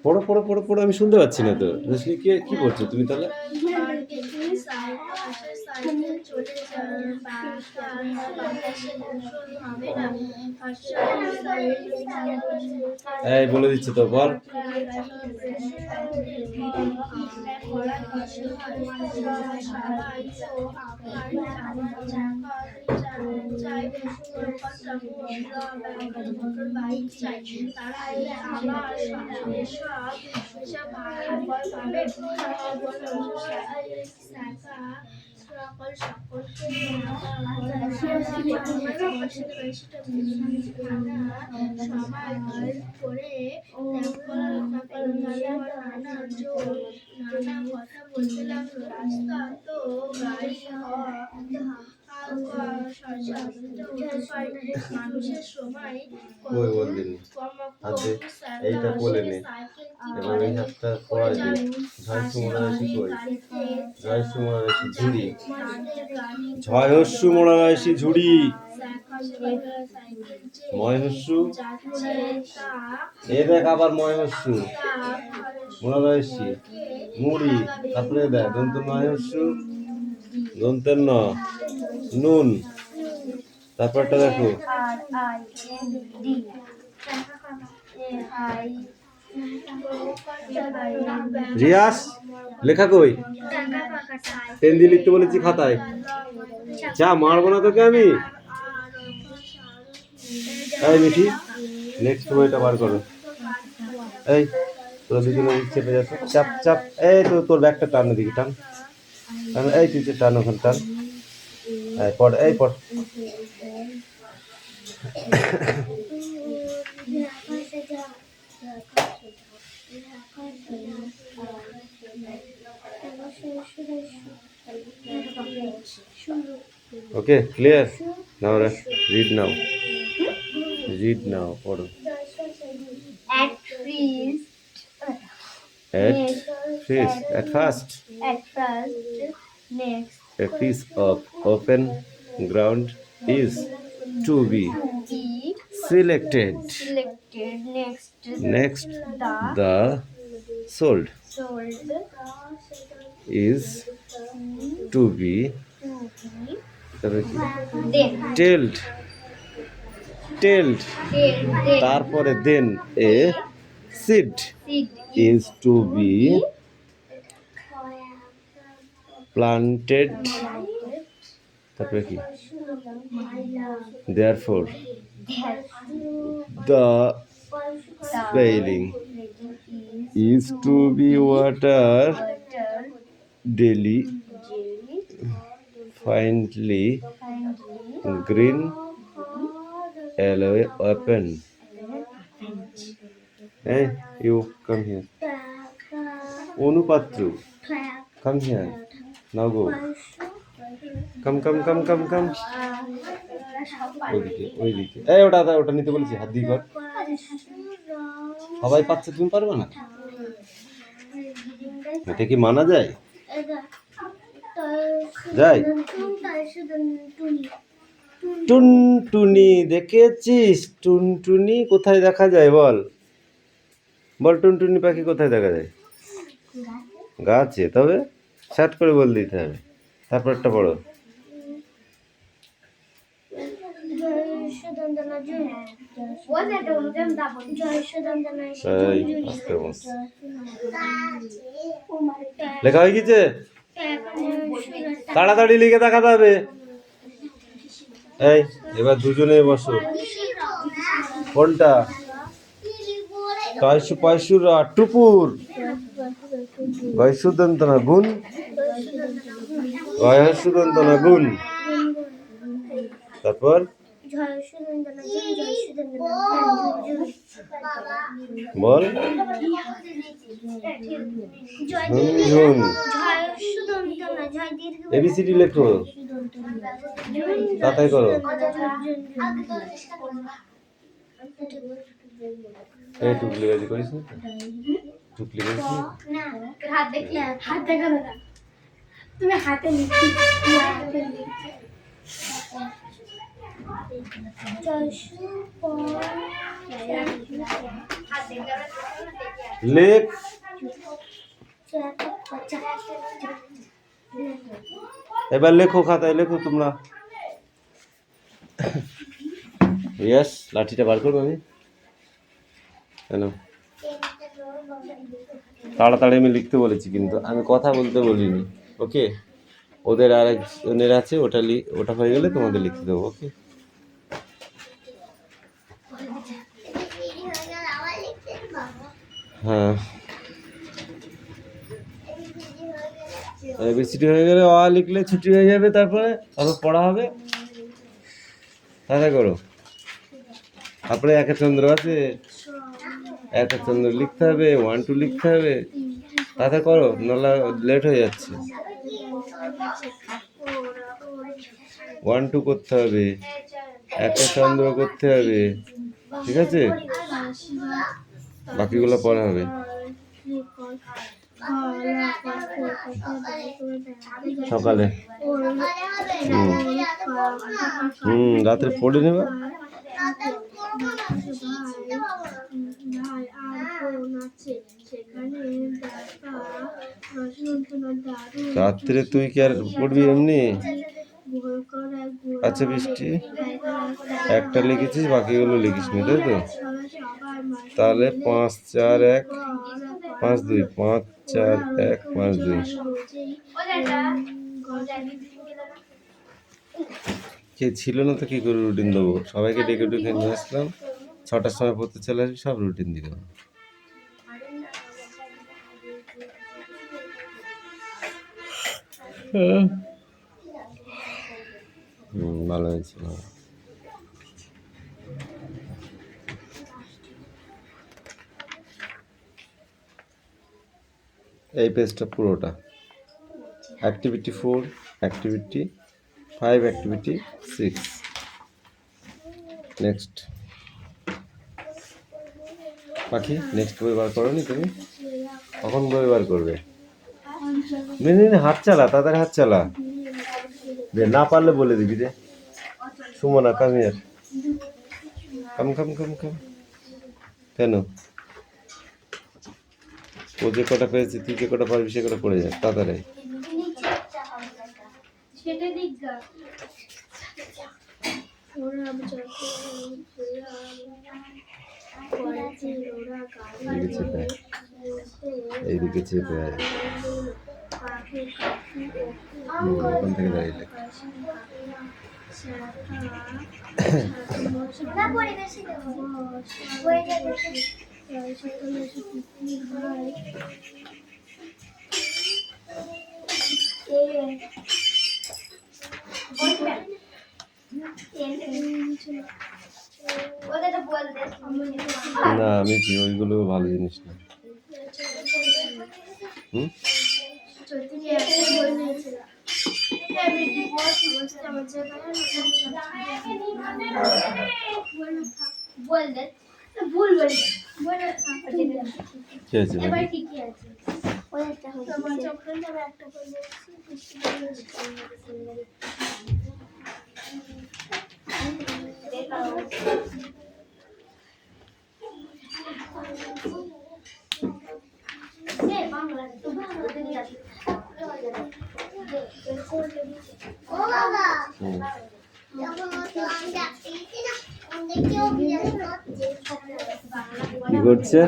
পড়ো পড়ো পড়ো পড়ো, আমি শুনতে পাচ্ছি না তো। রোশনি কি পড়ছো তুমি তাহলে? এই বলে দিচ্ছে তো, বল। ওই বলদিন হাতে এইটা বলে নে, এবার এই হাতটা পড়াই দে। ঝয়সু মোড়ারাশি কই? ঝয়সু মোড়ারাশি ঝুড়ি, ঝয়সু মোড়ারাশি ঝুড়ি, ময়হস্যু এ দেখ আবার ময়হস্যু মোড়ারাশি মুড়ি, তারপরে দেখ দন্ত ময়হস্যু দন্তের ন নুন, তারপরটা দেখো রিয়াস লেখা কই? পেন দিয়ে লিখতে বলেছি খাতায়। যা মারবো না তোকে আমি। এই মিঠি নেক্সট বইটা বার করো। এই তোরা দুজনে চেপে যাচ্ছে, চাপ চাপ। এই তো তোর ব্যাগটা টান, দিকে টান, এই তুই টান ওখানে টান। এই পড়, এই পড়। Okay, clear? Now read now. Read now. Pardon. At first. At first. Next. A piece of open ground is to be selected. Next, the sold is to be told. তারপরে then a seed is to be planted. তারপরে কি? Therefore the spelling is to be water daily, finely green, yellow, open. Hey, you come here. Onupatru, come here. Now go. Come. ওইদিকে। এই ওটা নিতে বলেছি, হাত দিয়ে কর। সবাই পাচ্ছে, তুমি পারবে না? এটা কি মানা যায়? টুনটুনি দেখেছিস? টুনটুনি কোথায় দেখা যায় বল? টুনটুনি পাখি কোথায় দেখা যায়? গাছে। তবে শার্ট করে বল দিতে হবে। তারপর একটা বড় লেখা হয়ে গেছে, তাড়াতাড়ি লিখে দেখাতে হবে। এই এবার দুজনে বসো। কোনটা? টয়সু পয়সুরা টুপুর, গয়সুদন্তনা গুণ, গয়সুদন্তনা গুণ। তারপর বল ঝুন। এবিসিডি লেখো, তাড়াতাড়ি করো। এই টুকলি বাজি করিস না? টুকলি করিস না? তুমি হাতে লিখি। লেখ। এবার লেখো, খাতায় লেখো তোমরা। ইয়েস, লাঠিটা বার করবো আমি কেন? তাড়াতাড়ি আমি লিখতে বলেছি, কিন্তু আমি কথা বলতে বলিনি। ওকে, ওদের আরেকজনের আছে, ওটা হয়ে গেলে তোমাদের লিখতে দেবো। ওকে, হ্যাঁ। এবিসিডি হয়ে গেলে অ লিখলে ছুটি হয়ে যাবে, তারপরে আবার পড়া হবে। তাহলে করো। তারপরে একের চন্দ্র আছে, একের চন্দ্র লিখতে হবে, 1 2 লিখতে হবে। তাতে করো, নাহলে লেট হয়ে যাচ্ছে। 1 2 করতে হবে, একের চন্দ্র করতে হবে, ঠিক আছে? বাকিগুলো পরে হবে। সকালে রাত্রে পড়ে নেবা। রাত্রে তুই কি আর পড়বি এমনি? আচ্ছা বৃষ্টি, একটা লিখেছিস, বাকিগুলো লিখিস নি, তাই তো? তাহলে 5 4 1 5 2, 5 4 1 5 2। কে ছিল না তো কি করে রুটিন দেবো? সবাইকে ডেকে ডেকে নিয়ে আসলাম, 6টার সময় পড়তে চলে আসবি, সব রুটিন দিয়ে দেবো। ভালো হয়েছিল। এই পেজটা পুরোটা অ্যাক্টিভিটি 4, অ্যাক্টিভিটি 5, অ্যাক্টিভিটি 6। নেক্সট পাখি, নেক্সট বই বার করো নি তুমি? কখন বই বার করবে? হাত চালা, তাদের হাত চালা দে, না পারলে বলে দিবি রে। সুমনা, কাম হিয়ার, কাম কাম কাম কাম। কেন? ও যে কটা পেয়েছে, তুই যে কটা পারবি সে কটা পড়ে যায়, তাড়াতাড়ি। এইদিকে চেপে আয়, ওখান থেকে দাঁড়িয়ে না, আমি কি ওইগুলো ভালো জিনিস না। কি আছে কি করছে?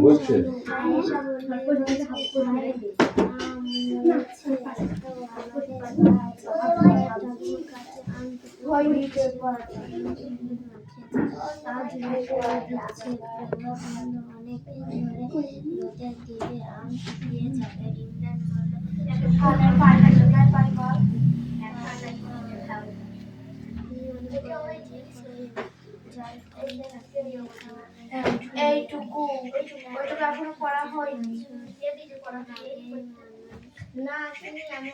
বসছে এইটুকু ওইটুকু এখনো করা হয়নি না। আমি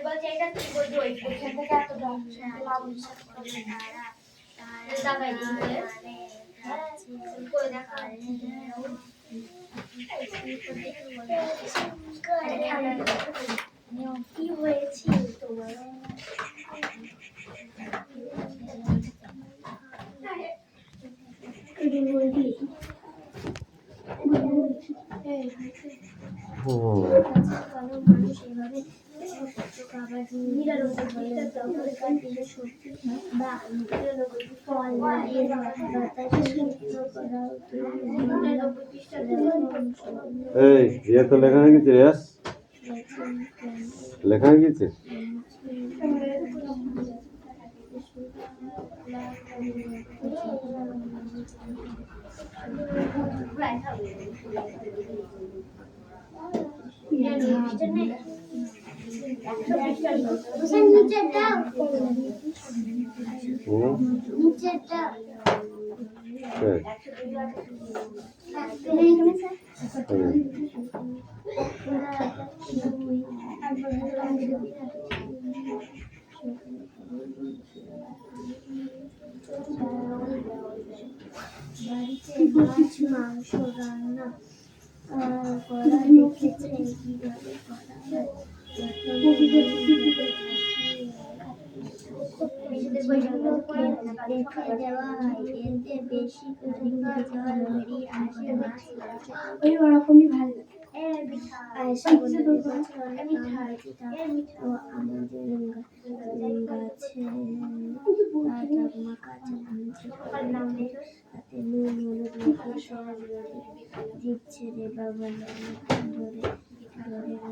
বলছি এটা কি বলবো, এখান থেকে এত দেখা হুম। ভালো মানুষ এভাবে খাবার নিরানব্বইটা তখনকার দিনে সবজি বা ফল দিয়ে বাতাসে সিদ্ধ করা হতো। এই ইয়ে তো লেখা হয়ে গেছে রেয়াস, লেখা হয়ে গেছে। হুম। বাড়িতে মাছ মাংস রান্না করা দেখেছে কিভাবে করা হয়। রেখে দেওয়া হয়, এতে বেশি পরিমাণ জল বেরিয়ে আসে, মাছ মাংস ওরকমই ভালো লাগে। আমাদের গাছে ঠাকুমা কাঁচা আম তাতে নুন হলুদ মেখে সব দিচ্ছে রে বাবা ধরে ধরে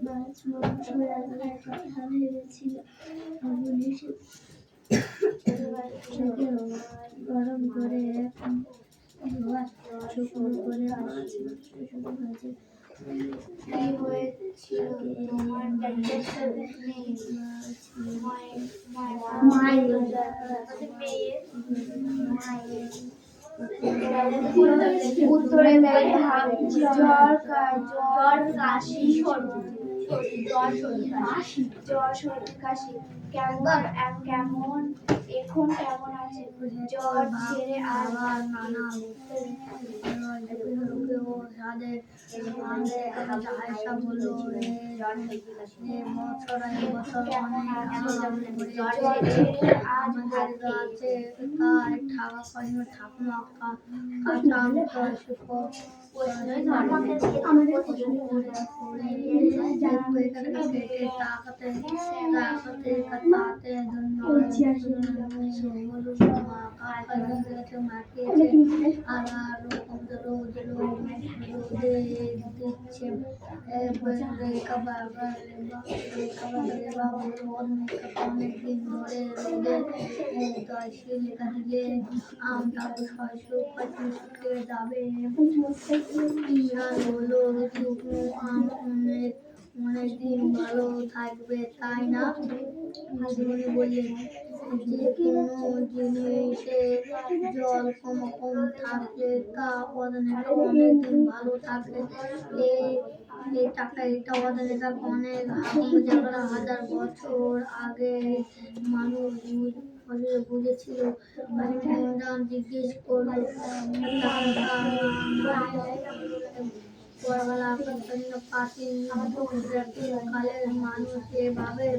মাছ মাংস রান্নার কথা ভেবেছিল গরম করে শুকনো করে মাছ মাংস কি হয়েছিল তোমার উত্তরে দেয় জ্বর কাশি সর্দি জ্বর সর্দি কাশি কেমন কেমন এখন কেমন আছে জ্বর ছেড়ে আবার নানা অনেকদিন ভালো থাকবে তাই না মাঝিমণি বললেন যে কোনো জিনিসে জল কম থাকলে তা অনেকদিন ভালো থাকবে এটা অনেক হাজার বছর আগে মানুষ বুঝেছিল জিজ্ঞেস করলো প্রাচীন কালের মানুষ এভাবে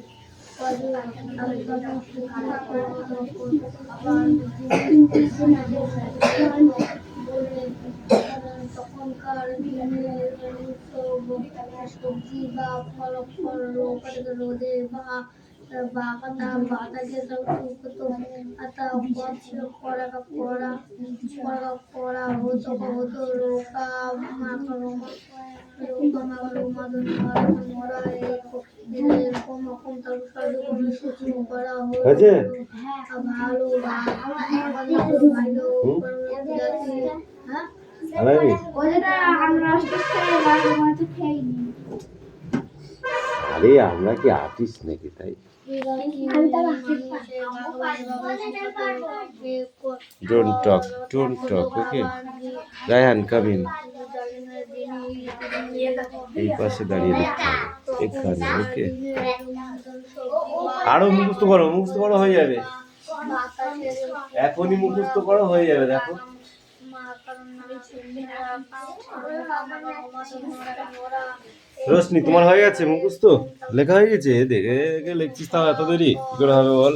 তখনকার দিনের সবজি বা ফল রোদে বা বাগাতা বাতাসে তো আতা পছর করা করা করা করা হতো হতো লোকা মাকড় লোকা মাকড় মাদন মরা এরকম রকম তার সাথে কোনো করা হতো হয়েছে? ভালো ভালো হ্যাঁ আলাইবি? ওটা আমরা মাঝে খেয়েনি আরে আমরা কি আর্টিস্ট নাকি তাই? Don't talk, okay? Raihan come in. এই পাশে দাঁড়িয়ে দেখতে হবে এখানে, ওকে? আরো মুখস্থ করো হয়ে যাবে। এখনই মুখস্থ করো হয়ে যাবে, দেখো। রোশনি তোমার হয়ে গেছে মুখস্থ? লেখা হয়ে গেছে? দেখে দেখে লিখছিস, তাও এত দেরি কি করে হবে বল?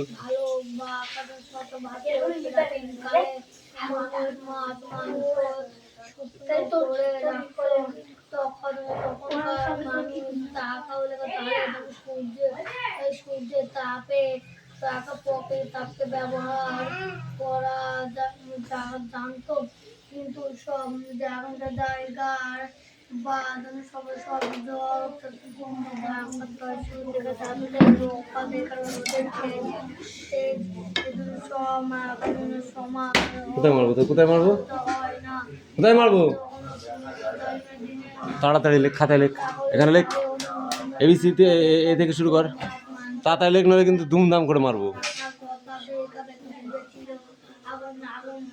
সূর্যের তাপে তাপকে ব্যবহার করা জানতো, কিন্তু সব জায়গার বা সব শব্দ কোথায় মারবো তো? কোথায় মারবো? কোথায় মারবো? তাড়াতাড়ি লেখ, খাতায় লেখ, এখানে লেখ। এবিসিতে এ থেকে শুরু কর, তাড়াতাড়ি লেখ, নইলে কিন্তু ধুমধাম করে মারবো।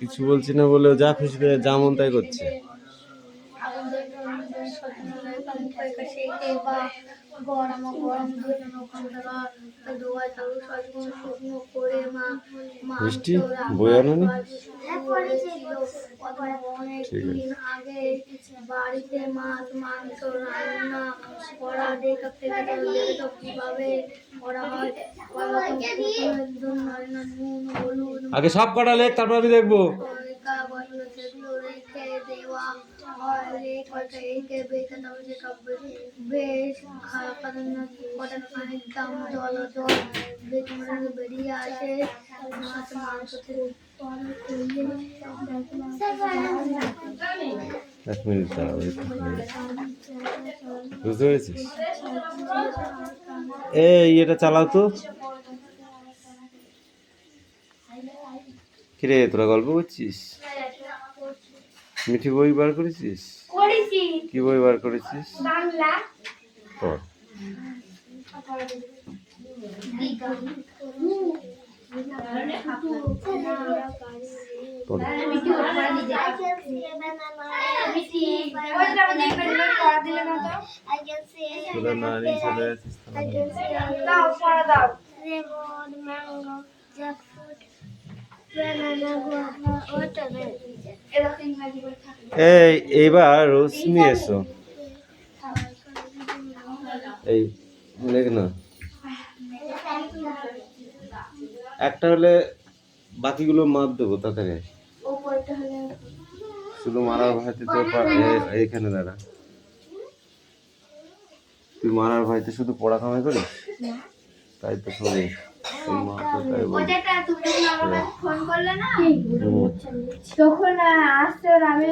কিছু বলছি না বলে যা খুশি যা মন তাই করছে। বৃষ্টি বই আনোনি? ঠিক আছে। আগে বাড়িতে মাছ মাংস রান্না করা কিভাবে করা হয়, নুন হলুদ আগে সব কটা লেখ, তারপর আমি দেখবো। রেখে দেওয়া হয়, বেশ খানিক দাম জল বেরিয়ে আসে মাছ মাংস থেকে। এক মিনিট দাঁড়াও, বুঝতে পেরেছিস? এই এটা চালাও তো। কিরে তোরা গল্প করছিস? মিঠি বই বার করেছিস? কি বই বার করেছিস? বাংলা। পড়। পড়। তোরা নারী চলে আসিস এই এইবার রশ্মি এসো, এই লেখ না। একটা হলে বাকিগুলো মার দেবো তাড়াতাড়ি। শুধু মারার ভয়তে তো এইখানে দাঁড়া, তুই মারার ভয়তে শুধু পড়া কামাই করিস, তাই তো শুনি। তখন আসছে আমি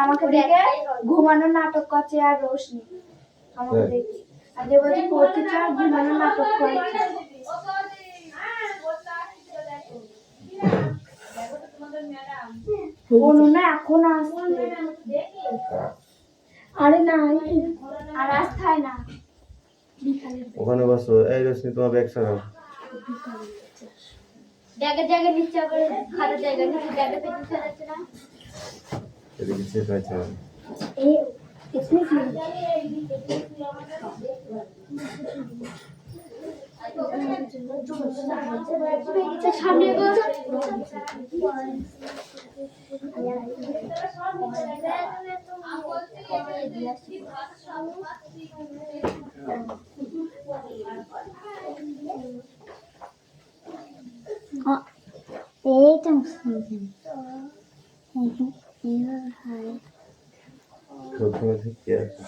আমাকে দেখে ঘুমানোর নাটক করছে, আর রোশনি আমাকে দেখছি আর যে বলছি পড়তে চাও, ঘুমানোর নাটক করছে। না এখন আসছে, আরে না আর আসতে হয় না। ওখানে বসো। এই রশ্মি তোমার ব্যাগ সরাও। জায়গা নিচে আবার খাতা জায়গা নিচে জায়গা পেতে যাচ্ছে না, এদিকে চেক আছে। এই इसमें সামনে এইটা প্রথমে থেকে আছে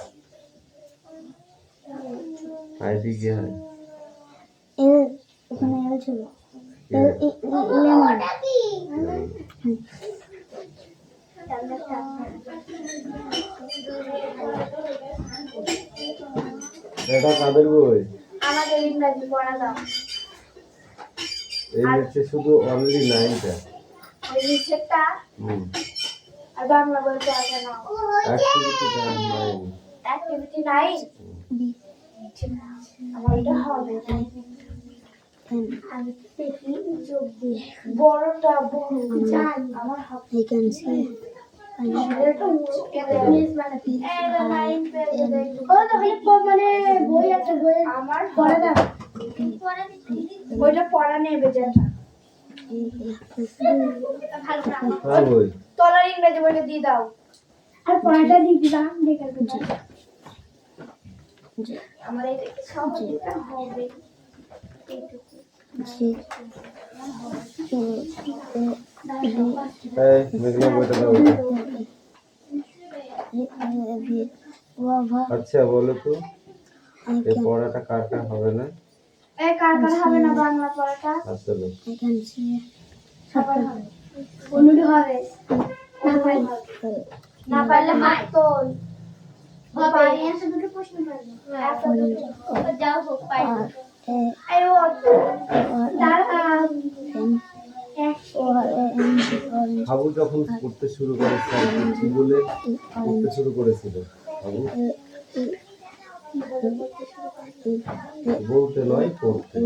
আইডি কি হয়? ছিল লেমন। এটা কাদের বই? আমাদের ইংরেজি পড়া দাও। এই হচ্ছে শুধু অনলি নাইনটা। ওই নিচেরটা হুম। আর বাংলা বই পড়া না। Activity nine. অ্যাক্টিভিটি 9 আমার এটা হবে। আমি দেখি যোগ দিই। বড়টা বড় জানি আমার হবে। I can see এটা উঠে প্লিজ মানে এটা 9 পেজে দেখো। ও তাহলে মানে বই আছে বই আমার পড়া দাও। বইটা পড়া নেবে যেটা। হ্যাঁ বই। তলার ইংরেজি বইটা দিয়ে দাও। আর পড়াটা দিয়ে দিবা দেখে বুঝি। আমার এই সহজটা হবে। এই মেঘনা বইটা দাও। আচ্ছা বলো তো এই পড়াটা কার কার হবে না? এই কার কার হবে না বাংলা পড়াটা? আসলে সবার হবে। অনুরু হবে। না পারলে হাত তোল। হবে এসে দুটো প্রশ্ন পারবে। একটা যাও হোক পাইবে। এই ও দাঁড়া হাবু যখন পড়তে শুরু করে কি বলে পড়তে শুরু করেছিল হাবু? বলতে নয় পড়তে।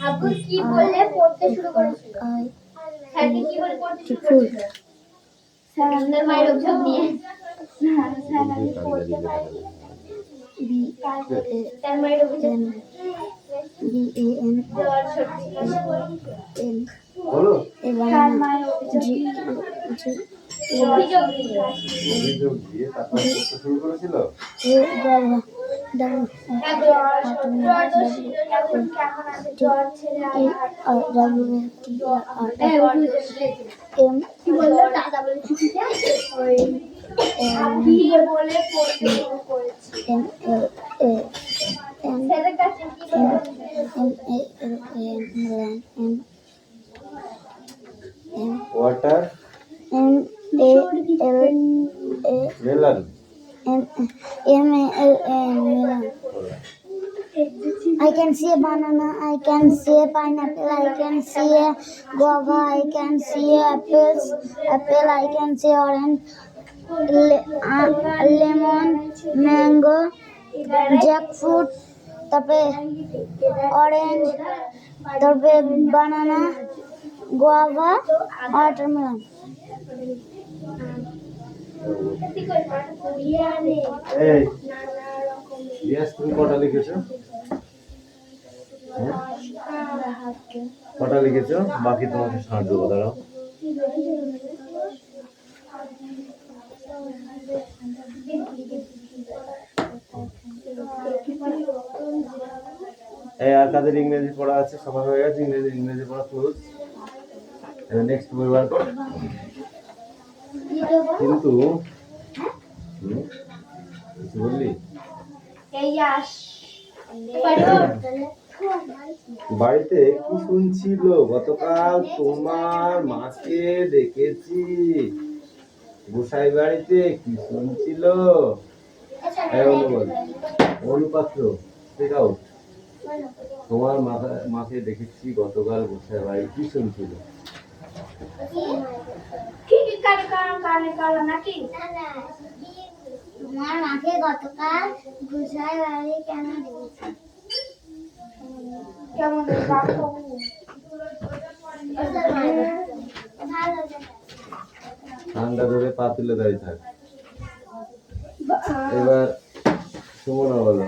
আপু কি বললে পড়তে শুরু করেছিল? স্যারকে কি বলে পড়তে শুরু করেছিল? স্যার আমাদের মায়ের অভিযোগ নিয়ে না স্যার আমি পড়তে পারি স্যার মায়ের অভিযোগ বলো স্যার মায়ের অভিযোগ অভিযোগ অভিযোগ দিয়ে তারপর পড়তে শুরু করেছিল। জ্বর ছেড়ে কি বললো দাদা বলে বলে পড়তে শুরু করেছি স্যারের কাছে কি watermelon I can see a banana, I can see a pineapple, I can see a guava, I can see apples, I can see orange, lemon, mango, jackfruit, তারপরে অরেঞ্জ, তারপরে বানানা, guava, watermelon. এই রিয়াজ তুমি কটা লিখেছো? কটা লিখেছো? বাকি তোমাকে সাহায্য করবো দাঁড়াও। এই আর কাদের ইংরেজি পড়া আছে? সবার হয়ে গেছে ইংরেজি পড়া ক্লোজ। নেক্সট বই বার কর। কিন্তু কিছু বললি? বাড়িতে কি শুনছিল? গতকাল তোমার মাকে দেখেছি গোসাই বাড়িতে কি শুনছিল? অনুপাত্র স্পিক আউট। তোমার মাকে দেখেছি গতকাল গোসাই বাড়ি কি শুনছিল? তোমার মাকে গতকাল গোসাই বাড়ি কেন দেখেছি? কেমন ঠান্ডা ধরে পা তুলে দাঁড়িয়ে থাক। এবার সুমনা বলো।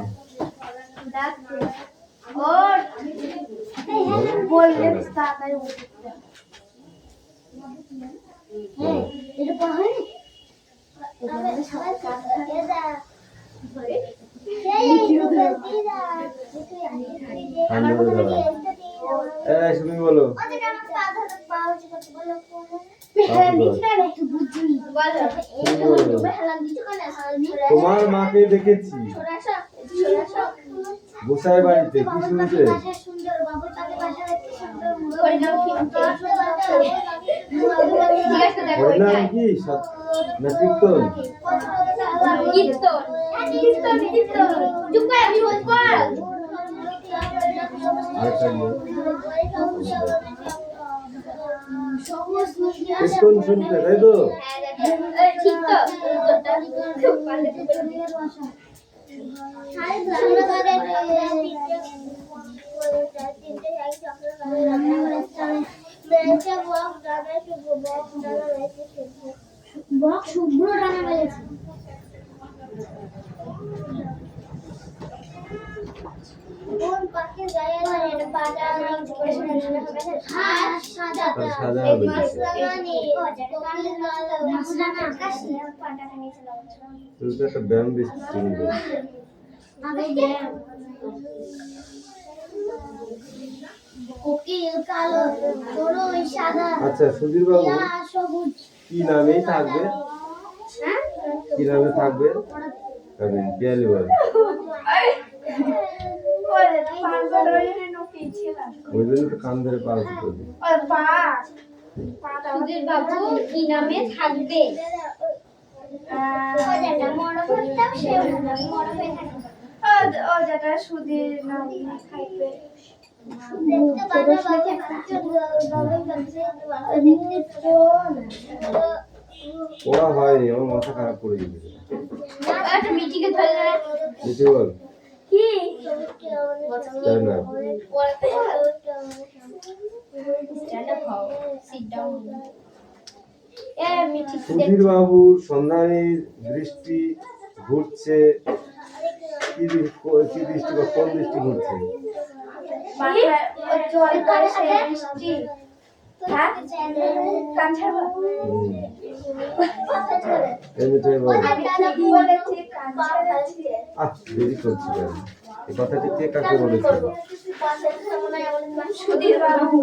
বললে এটা পড়া হয়নি? সুমি বলো। তোমার মাকে দেখেছি গোসাই বাড়িতে কি শুনছে হরিনাম কি না কীর্তন আরেকটা কীর্তন শুনতে তাই তো শুভ্র ডানা মেলেছে কোন পাখি যায় না এটা পাটা রং করে হ্যাঁ সাদা সাদা এই মাছ লাগানি কানে মাছ লাগানি আকাশ পাটাটা নিচে লাগাচ্ছিলাম তুই তো একটা ব্যায়াম দিচ্ছিস আগে ব্যায়াম কোকিল কালো তোরই সাদা আচ্ছা সুধীর বাবু সবুজ কি নামে থাকবে হ্যাঁ কি নামে থাকবে কাবিন পিয়ালি বল ওই জন্য তো কান ধরে পাল করবি সুধীর বাবু কি নামে থাকবে সুধীর নাম থাকবে ওরা হয়নি আমার মাথা খারাপ করে দিয়েছে মিটিকে ধরে বুঝতে বল কি তাই না সুধীর বাবুর সন্ধানী দৃষ্টি ঘুরছে কি দৃষ্টি বা কোন দৃষ্টি ঘুরছে এমনিটাই বল দেরি করছি কেন এই কথাটি কে কাকে বলেছে সুধীর বাবু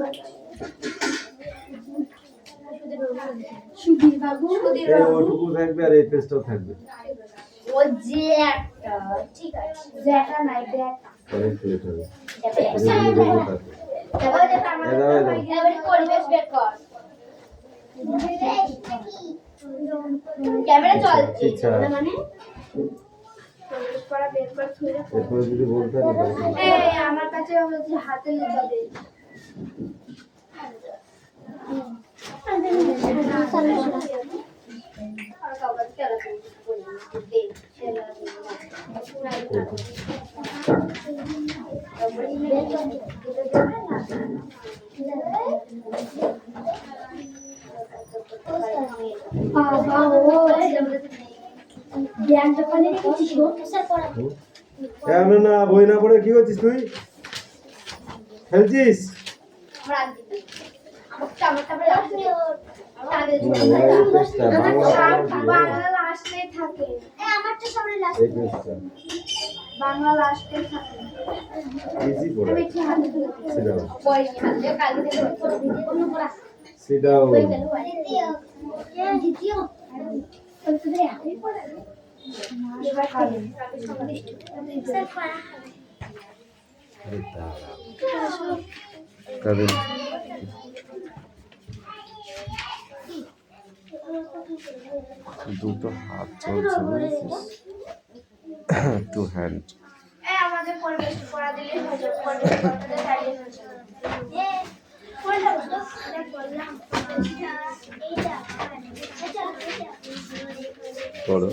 সুধীর বাবু সুধীর এই বাবু ওটুকু থাকবে আর এই পেজটাও থাকবে ও যে একটা ঠিক আছে যেটা নাই দেখ অনেক প্লেট হবে পরিবেশ বের কর ক্যামেরা চল আচ্ছা মানে পরিবেশ করা বের কর থুই এরপরে যদি বলতে এই আমার কাছে হচ্ছে হাতে লেখা দে আর কাগজ কেলা দে না বই না পড়ে কি করছিস তুই খেলছিস বাংলা লাস্টে থাকে বাংলা লাস্টে থাকে ইজি পড়ে আমি ঠিক হাতে তুলে সিট ডাউন দ্বিতীয় এবার খাবেন কাবিন দুটো হাত চলছে বুঝেছিস টু হ্যান্ড আমাদের পরিবেশ করা দিলে হয়ে যাবে পরিবেশ করতে দাঁড়িয়ে হয়ে যাবে করো